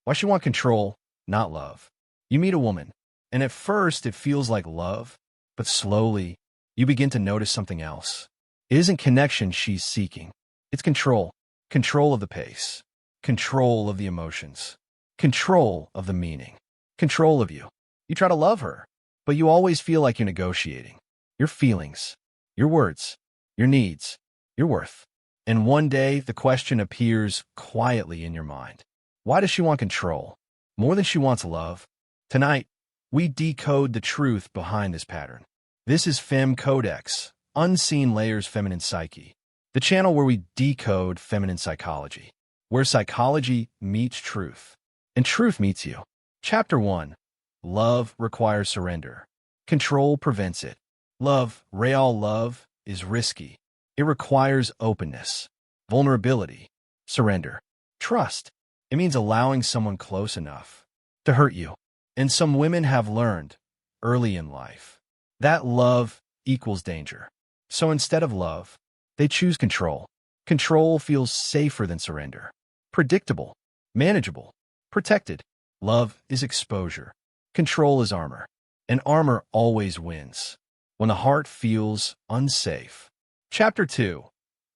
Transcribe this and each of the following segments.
Why she want control, not love. You meet a woman, and at first it feels like love, but slowly you begin to notice something else. It isn't connection she's seeking. It's control. Control of the pace. Control of the emotions. Control of the meaning. Control of you. You try to love her, but you always feel like you're negotiating. Your feelings, your words, your needs, your worth. And one day the question appears quietly in your mind. Why does she want control? More than she wants love? Tonight, we decode the truth behind this pattern. This is FEMCODEX, Unseen Layers Feminine Psyche, the channel where we decode feminine psychology, where psychology meets truth, and truth meets you. Chapter 1. Love requires surrender. Control prevents it. Love, real love, is risky. It requires openness, vulnerability, surrender, trust. It means allowing someone close enough to hurt you. And some women have learned, early in life, that love equals danger. So instead of love, they choose control. Control feels safer than surrender. Predictable, manageable, protected. Love is exposure. Control is armor. And armor always wins when the heart feels unsafe. Chapter 2.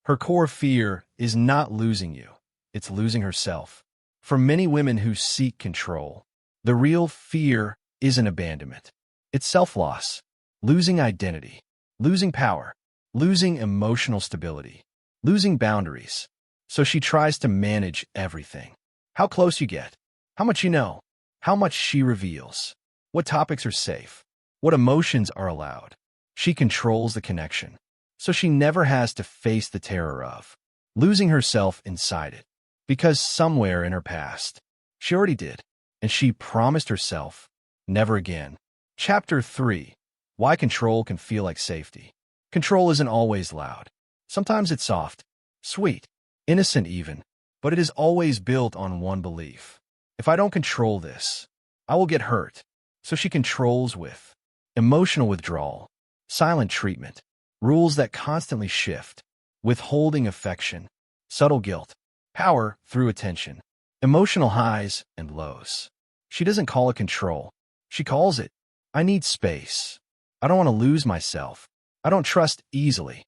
Her core fear is not losing you. It's losing herself. For many women who seek control, the real fear isn't abandonment. It's self-loss, losing identity, losing power, losing emotional stability, losing boundaries. So she tries to manage everything. How close you get, how much you know, how much she reveals, what topics are safe, what emotions are allowed. She controls the connection, so she never has to face the terror of losing herself inside it. Because somewhere in her past, she already did, and she promised herself, never again. Chapter 3. Why control can feel like safety. Control isn't always loud. Sometimes it's soft, sweet, innocent even, but it is always built on one belief. If I don't control this, I will get hurt. So she controls with emotional withdrawal, silent treatment, rules that constantly shift, withholding affection, subtle guilt, power through attention, emotional highs and lows. She doesn't call it control. She calls it, I need space. I don't want to lose myself. I don't trust easily.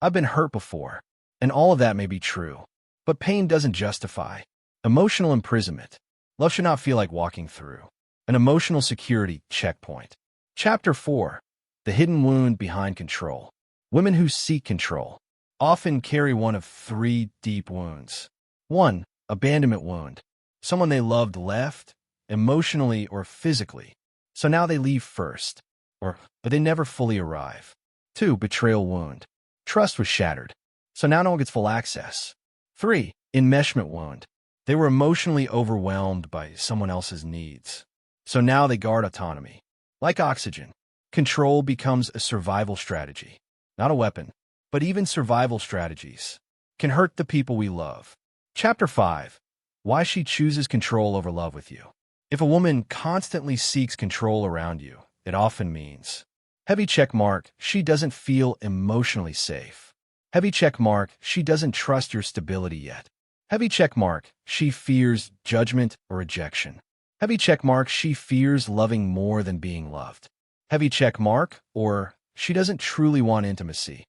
I've been hurt before, and all of that may be true. But pain doesn't justify emotional imprisonment. Love should not feel like walking through an emotional security checkpoint. Chapter 4. The hidden wound behind control. Women who seek control often carry one of three deep wounds. 1. Abandonment wound. Someone they loved left, emotionally or physically. So now they leave first, but they never fully arrive. 2. Betrayal wound. Trust was shattered, so now no one gets full access. 3. Enmeshment wound. They were emotionally overwhelmed by someone else's needs, so now they guard autonomy. Like oxygen, control becomes a survival strategy, not a weapon. But even survival strategies can hurt the people we love. Chapter 5. Why she chooses control over love with you. If a woman constantly seeks control around you, it often means heavy check mark, she doesn't feel emotionally safe. Heavy check mark, she doesn't trust your stability yet. Heavy check mark, she fears judgment or rejection. Heavy check mark, she fears loving more than being loved. Heavy check mark, or she doesn't truly want intimacy,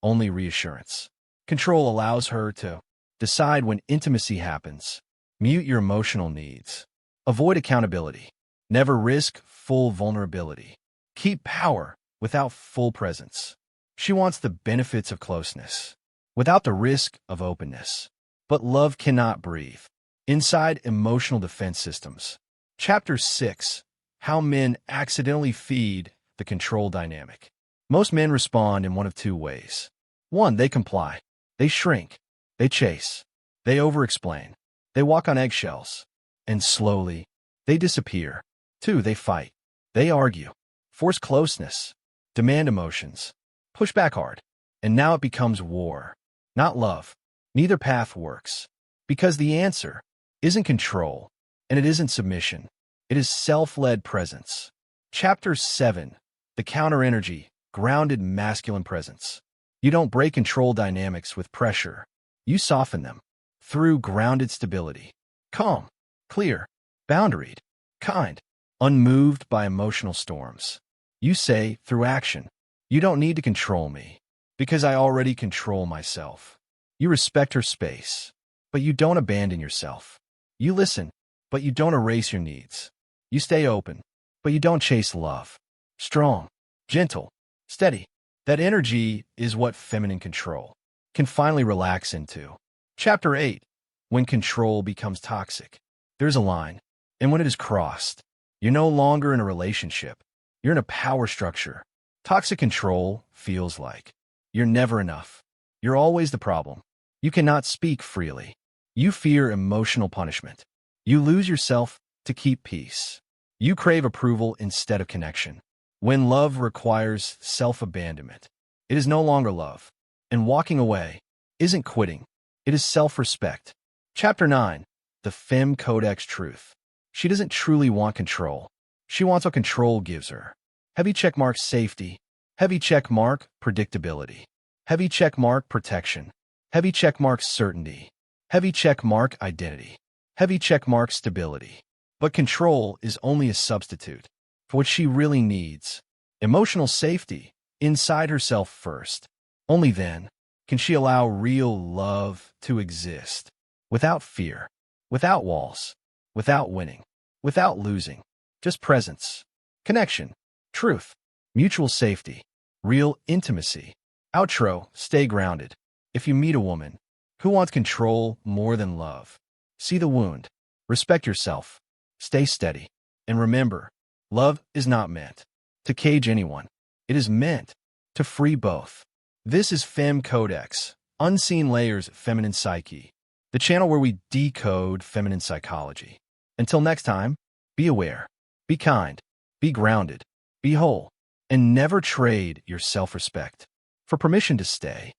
only reassurance. Control allows her to decide when intimacy happens. Mute your emotional needs. Avoid accountability. Never risk full vulnerability. Keep power without full presence. She wants the benefits of closeness without the risk of openness. But love cannot breathe inside emotional defense systems. Chapter 6. How men accidentally feed the control dynamic. Most men respond in one of two ways. 1. They comply. They shrink. They chase. They over-explain. They walk on eggshells. And slowly, they disappear. 2. They fight. They argue. Force closeness. Demand emotions. Push back hard. And now it becomes war, not love. Neither path works. Because the answer isn't control, and it isn't submission. It is self-led presence. Chapter 7. The counter-energy, grounded masculine presence. You don't break control dynamics with pressure. You soften them through grounded stability. Calm, clear, boundaried, kind, unmoved by emotional storms. You say, through action, you don't need to control me, because I already control myself. You respect her space, but you don't abandon yourself. You listen, but you don't erase your needs. You stay open, but you don't chase love. Strong, gentle, steady. That energy is what feminine control can finally relax into. Chapter 8. When control becomes toxic. There's a line, and when it is crossed, you're no longer in a relationship. You're in a power structure. Toxic control feels like you're never enough. You're always the problem. You cannot speak freely. You fear emotional punishment. You lose yourself to keep peace. You crave approval instead of connection. When love requires self-abandonment, it is no longer love. And walking away isn't quitting. It is self-respect. Chapter 9. The FEMCODEX truth. She doesn't truly want control. She wants what control gives her. Heavy checkmark safety. Heavy checkmark predictability. Heavy checkmark protection. Heavy checkmark certainty. Heavy checkmark identity. Heavy checkmark stability. But control is only a substitute for what she really needs. Emotional safety inside herself first. Only then can she allow real love to exist. Without fear. Without walls. Without winning. Without losing. Just presence. Connection. Truth. Mutual safety. Real intimacy. Outro. Stay grounded. If you meet a woman who wants control more than love, see the wound. Respect yourself. Stay steady. And remember, love is not meant to cage anyone. It is meant to free both. This is FEMCODEX, Unseen Layers of Feminine Psyche, the channel where we decode feminine psychology. Until next time, be aware, be kind, be grounded, be whole, and never trade your self-respect for permission to stay.